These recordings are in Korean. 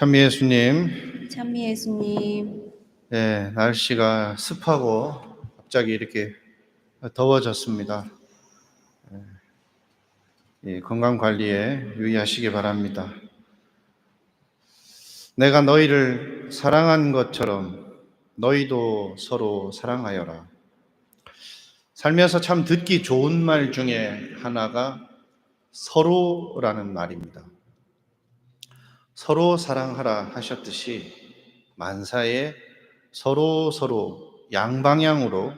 찬미 예수님, 찬미 예수님, 날씨가 습하고 갑자기 이렇게 더워졌습니다. 건강 관리에 유의하시기 바랍니다. 내가 너희를 사랑한 것처럼 너희도 서로 사랑하여라. 살면서 참 듣기 좋은 말 중에 하나가 서로라는 말입니다. 서로 사랑하라 하셨듯이 만사에 서로 양방향으로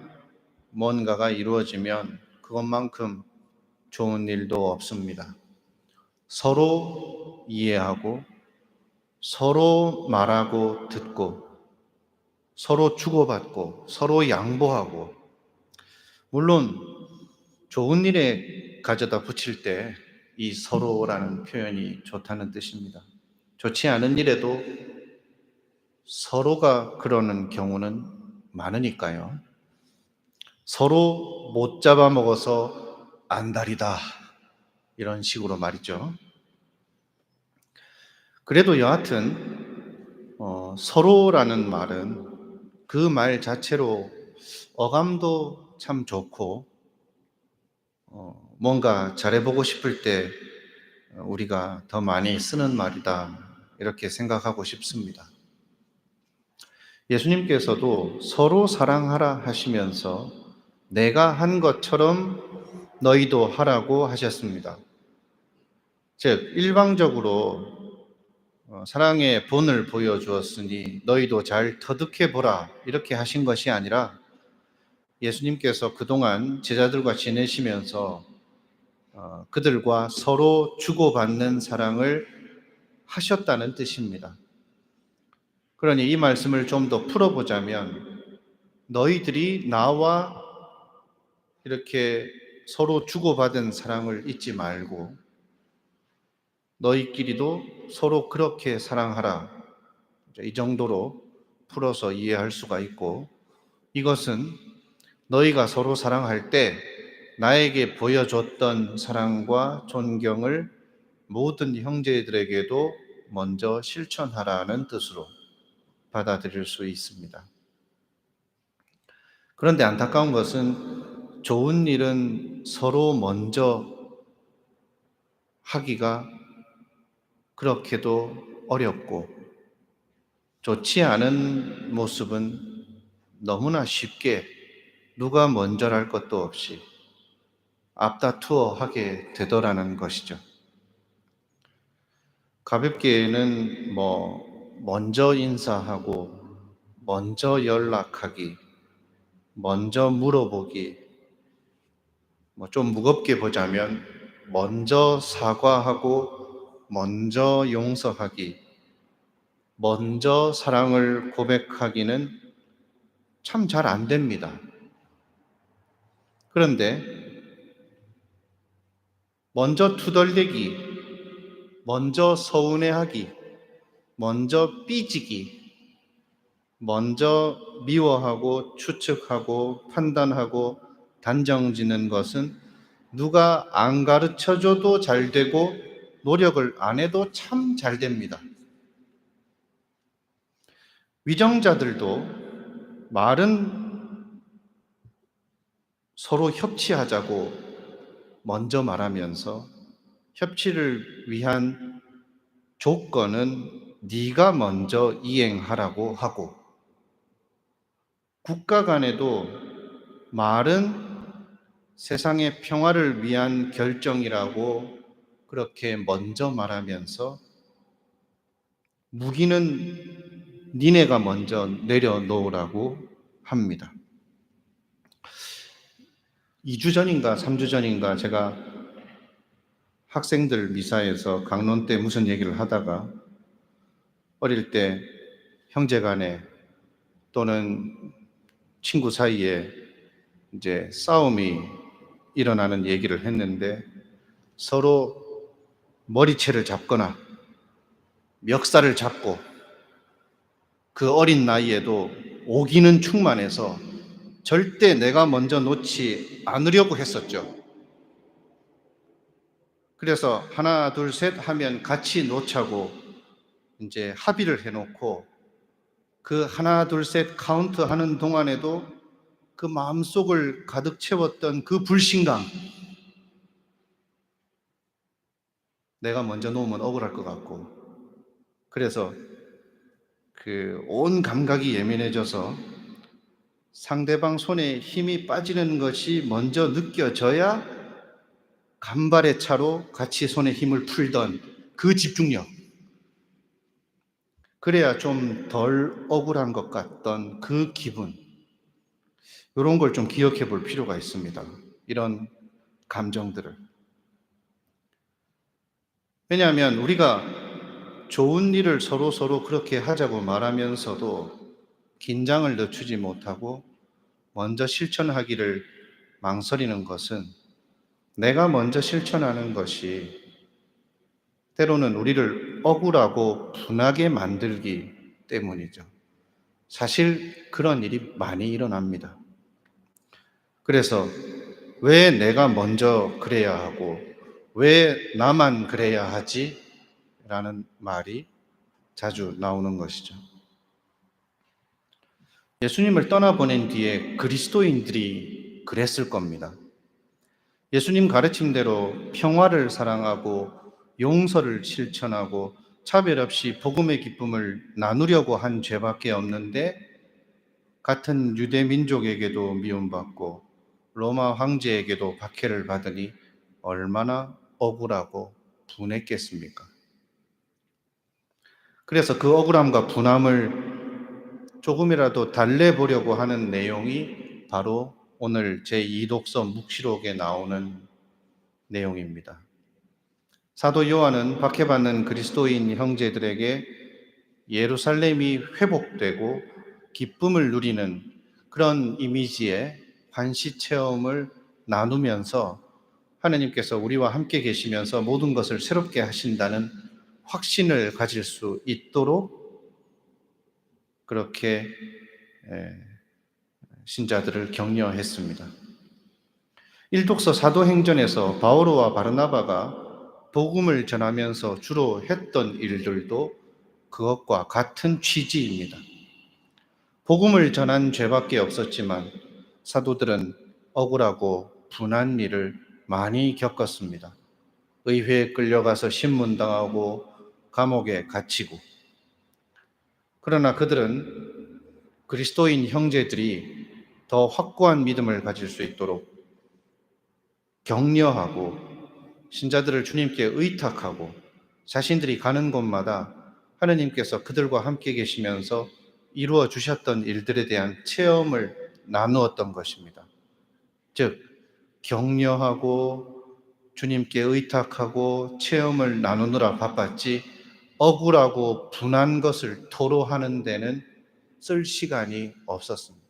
뭔가가 이루어지면 그것만큼 좋은 일도 없습니다. 서로 이해하고 서로 말하고 듣고 서로 주고받고 서로 양보하고, 물론 좋은 일에 가져다 붙일 때 이 서로라는 표현이 좋다는 뜻입니다. 좋지 않은 일에도 서로가 그러는 경우는 많으니까요. 서로 못 잡아먹어서 안달이다, 이런 식으로 말이죠. 그래도 여하튼 서로라는 말은 그 말 자체로 어감도 참 좋고 뭔가 잘해보고 싶을 때 우리가 더 많이 쓰는 말이다, 이렇게 생각하고 싶습니다. 예수님께서도 서로 사랑하라 하시면서 내가 한 것처럼 너희도 하라고 하셨습니다. 즉, 일방적으로 사랑의 본을 보여주었으니 너희도 잘 터득해 보라, 이렇게 하신 것이 아니라 예수님께서 그동안 제자들과 지내시면서 그들과 서로 주고받는 사랑을 하셨다는 뜻입니다. 그러니 이 말씀을 좀 더 풀어보자면, 너희들이 나와 이렇게 서로 주고받은 사랑을 잊지 말고 너희끼리도 서로 그렇게 사랑하라, 이 정도로 풀어서 이해할 수가 있고, 이것은 너희가 서로 사랑할 때 나에게 보여줬던 사랑과 존경을 모든 형제들에게도 먼저 실천하라는 뜻으로 받아들일 수 있습니다. 그런데 안타까운 것은 좋은 일은 서로 먼저 하기가 그렇게도 어렵고, 좋지 않은 모습은 너무나 쉽게 누가 먼저랄 것도 없이 앞다투어 하게 되더라는 것이죠. 가볍게는 먼저 인사하고 먼저 연락하기, 먼저 물어보기, 좀 무겁게 보자면 먼저 사과하고 먼저 용서하기, 먼저 사랑을 고백하기는 참 잘 안 됩니다. 그런데 먼저 투덜대기, 먼저 서운해하기, 먼저 삐지기, 먼저 미워하고 추측하고 판단하고 단정짓는 것은 누가 안 가르쳐줘도 잘 되고 노력을 안 해도 참 잘 됩니다. 위정자들도 말은 서로 협치하자고 먼저 말하면서 협치를 위한 조건은 네가 먼저 이행하라고 하고, 국가 간에도 말은 세상의 평화를 위한 결정이라고 그렇게 먼저 말하면서 무기는 니네가 먼저 내려놓으라고 합니다. 2주 전인가 3주 전인가 제가 학생들 미사에서 강론 때 무슨 얘기를 하다가, 어릴 때 형제간에 또는 친구 사이에 이제 싸움이 일어나는 얘기를 했는데, 서로 머리채를 잡거나 멱살을 잡고 그 어린 나이에도 오기는 충만해서 절대 내가 먼저 놓지 않으려고 했었죠. 그래서 하나 둘 셋 하면 같이 놓자고 이제 합의를 해놓고 그 하나, 둘, 셋 카운트 하는 동안에도 그 마음속을 가득 채웠던 그 불신감, 내가 먼저 놓으면 억울할 것 같고, 그래서 그 온 감각이 예민해져서 상대방 손에 힘이 빠지는 것이 먼저 느껴져야 간발의 차로 같이 손에 힘을 풀던 그 집중력, 그래야 좀 덜 억울한 것 같던 그 기분, 이런 걸 좀 기억해 볼 필요가 있습니다. 이런 감정들을. 왜냐하면 우리가 좋은 일을 서로 그렇게 하자고 말하면서도 긴장을 늦추지 못하고 먼저 실천하기를 망설이는 것은 내가 먼저 실천하는 것이 때로는 우리를 억울하고 분하게 만들기 때문이죠. 사실 그런 일이 많이 일어납니다. 그래서 왜 내가 먼저 그래야 하고 왜 나만 그래야 하지? 라는 말이 자주 나오는 것이죠. 예수님을 떠나보낸 뒤에 그리스도인들이 그랬을 겁니다. 예수님 가르침대로 평화를 사랑하고 용서를 실천하고 차별 없이 복음의 기쁨을 나누려고 한 죄밖에 없는데, 같은 유대 민족에게도 미움받고 로마 황제에게도 박해를 받으니 얼마나 억울하고 분했겠습니까? 그래서 그 억울함과 분함을 조금이라도 달래보려고 하는 내용이 바로 오늘 제2독서 묵시록에 나오는 내용입니다. 사도 요한은 박해받는 그리스도인 형제들에게 예루살렘이 회복되고 기쁨을 누리는 그런 이미지의 환시 체험을 나누면서 하나님께서 우리와 함께 계시면서 모든 것을 새롭게 하신다는 확신을 가질 수 있도록 그렇게 신자들을 격려했습니다. 일독서 사도행전에서 바오로와 바르나바가 복음을 전하면서 주로 했던 일들도 그것과 같은 취지입니다. 복음을 전한 죄밖에 없었지만 사도들은 억울하고 분한 일을 많이 겪었습니다. 의회에 끌려가서 신문당하고 감옥에 갇히고. 그러나 그들은 그리스도인 형제들이 더 확고한 믿음을 가질 수 있도록 격려하고 신자들을 주님께 의탁하고 자신들이 가는 곳마다 하느님께서 그들과 함께 계시면서 이루어 주셨던 일들에 대한 체험을 나누었던 것입니다. 즉, 격려하고 주님께 의탁하고 체험을 나누느라 바빴지 억울하고 분한 것을 토로하는 데는 쓸 시간이 없었습니다.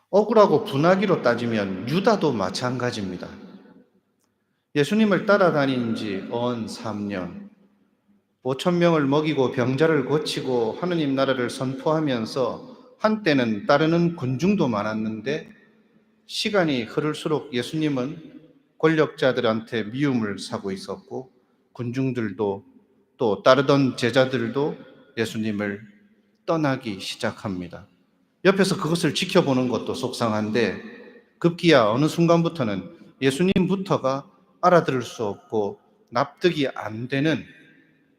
억울하고 분하기로 따지면 유다도 마찬가지입니다. 예수님을 따라다닌 지 언 3년, 5천 명을 먹이고 병자를 고치고 하느님 나라를 선포하면서 한때는 따르는 군중도 많았는데 시간이 흐를수록 예수님은 권력자들한테 미움을 사고 있었고 군중들도 또 따르던 제자들도 예수님을 떠나기 시작합니다. 옆에서 그것을 지켜보는 것도 속상한데 급기야 어느 순간부터는 예수님부터가 알아들을 수 없고 납득이 안 되는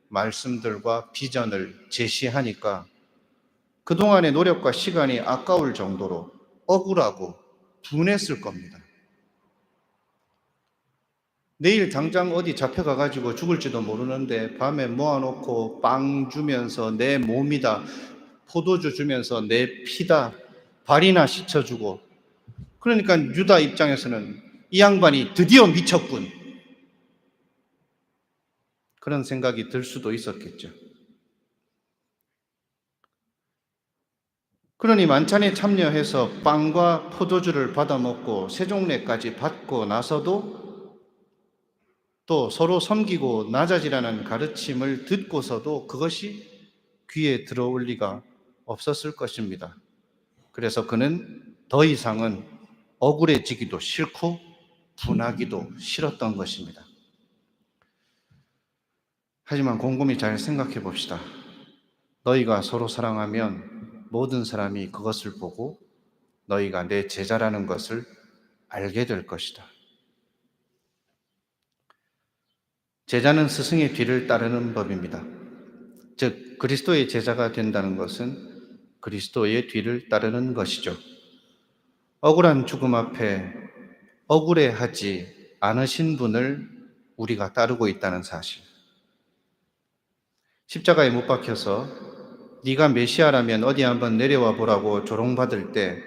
말씀들과 비전을 제시하니까 그동안의 노력과 시간이 아까울 정도로 억울하고 분했을 겁니다. 내일 당장 어디 잡혀가가지고 죽을지도 모르는데 밤에 모아놓고 빵 주면서 내 몸이다, 포도주 주면서 내 피다, 발이나 씻어주고, 그러니까 유다 입장에서는 이 양반이 드디어 미쳤군, 그런 생각이 들 수도 있었겠죠. 그러니 만찬에 참여해서 빵과 포도주를 받아먹고 세종례까지 받고 나서도 또 서로 섬기고 낮아지라는 가르침을 듣고서도 그것이 귀에 들어올 리가 없었을 것입니다. 그래서 그는 더 이상은 억울해지기도 싫고 분하기도 싫었던 것입니다. 하지만 곰곰이 잘 생각해 봅시다. 너희가 서로 사랑하면 모든 사람이 그것을 보고 너희가 내 제자라는 것을 알게 될 것이다. 제자는 스승의 뒤를 따르는 법입니다. 즉, 그리스도의 제자가 된다는 것은 그리스도의 뒤를 따르는 것이죠. 억울한 죽음 앞에 억울해하지 않으신 분을 우리가 따르고 있다는 사실. 십자가에 못 박혀서 네가 메시아라면 어디 한번 내려와 보라고 조롱받을 때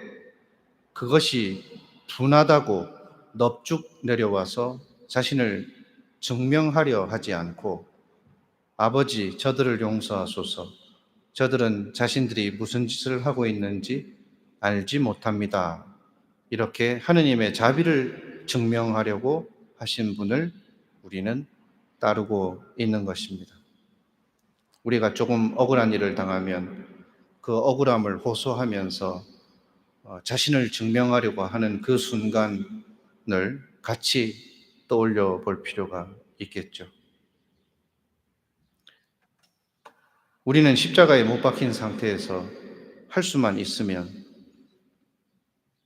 그것이 분하다고 넙죽 내려와서 자신을 증명하려 하지 않고 아버지, 저들을 용서하소서. 저들은 자신들이 무슨 짓을 하고 있는지 알지 못합니다. 이렇게 하느님의 자비를 증명하려고 하신 분을 우리는 따르고 있는 것입니다. 우리가 조금 억울한 일을 당하면 그 억울함을 호소하면서 자신을 증명하려고 하는 그 순간을 같이 떠올려 볼 필요가 있겠죠. 우리는 십자가에 못 박힌 상태에서 할 수만 있으면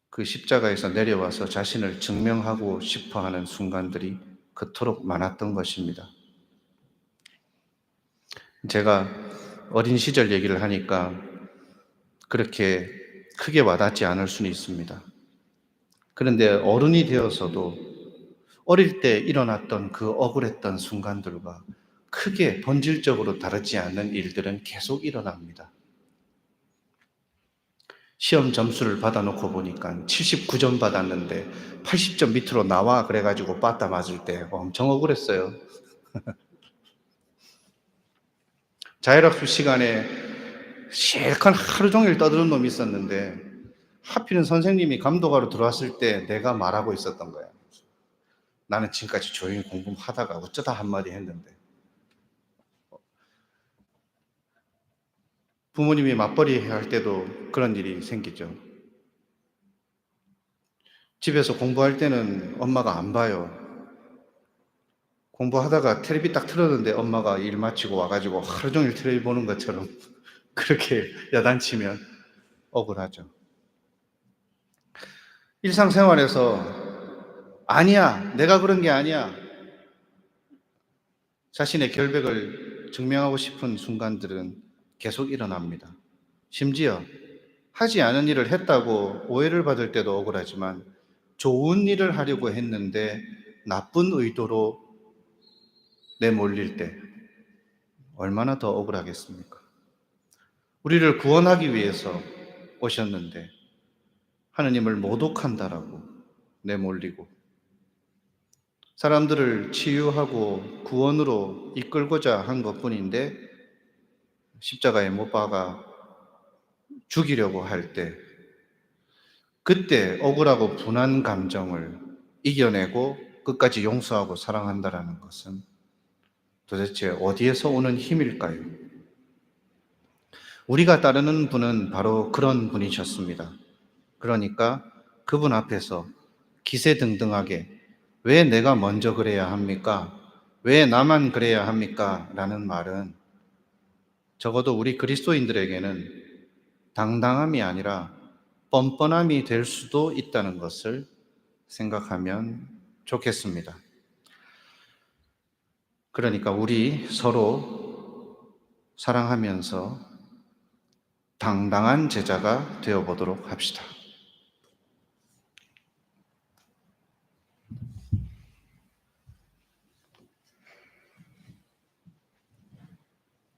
그 십자가에서 내려와서 자신을 증명하고 싶어 하는 순간들이 그토록 많았던 것입니다. 제가 어린 시절 얘기를 하니까 그렇게 크게 와닿지 않을 수는 있습니다. 그런데 어른이 되어서도 어릴 때 일어났던 그 억울했던 순간들과 크게 본질적으로 다르지 않는 일들은 계속 일어납니다. 시험 점수를 받아놓고 보니까 79점 받았는데 80점 밑으로 나와 그래가지고 빠따 맞을 때 엄청 억울했어요. 자율학습 시간에 실컷 하루 종일 떠드는 놈이 있었는데 하필은 선생님이 감독하러 들어왔을 때 내가 말하고 있었던 거야. 나는 지금까지 조용히 공부하다가 어쩌다 한마디 했는데 부모님이 맞벌이 할 때도 그런 일이 생기죠. 집에서 공부할 때는 엄마가 안 봐요. 공부하다가 텔레비 딱 틀었는데 엄마가 일 마치고 와가지고 하루 종일 텔레비 보는 것처럼 그렇게 야단치면 억울하죠. 일상생활에서 아니야, 내가 그런 게 아니야. 자신의 결백을 증명하고 싶은 순간들은 계속 일어납니다. 심지어 하지 않은 일을 했다고 오해를 받을 때도 억울하지만 좋은 일을 하려고 했는데 나쁜 의도로 내몰릴 때 얼마나 더 억울하겠습니까? 우리를 구원하기 위해서 오셨는데 하느님을 모독한다라고 내몰리고 사람들을 치유하고 구원으로 이끌고자 한 것뿐인데 십자가에 못 박아 죽이려고 할 때 그때 억울하고 분한 감정을 이겨내고 끝까지 용서하고 사랑한다라는 것은 도대체 어디에서 오는 힘일까요? 우리가 따르는 분은 바로 그런 분이셨습니다. 그러니까 그분 앞에서 기세등등하게 왜 내가 먼저 그래야 합니까? 왜 나만 그래야 합니까? 라는 말은 적어도 우리 그리스도인들에게는 당당함이 아니라 뻔뻔함이 될 수도 있다는 것을 생각하면 좋겠습니다. 그러니까 우리 서로 사랑하면서 당당한 제자가 되어보도록 합시다.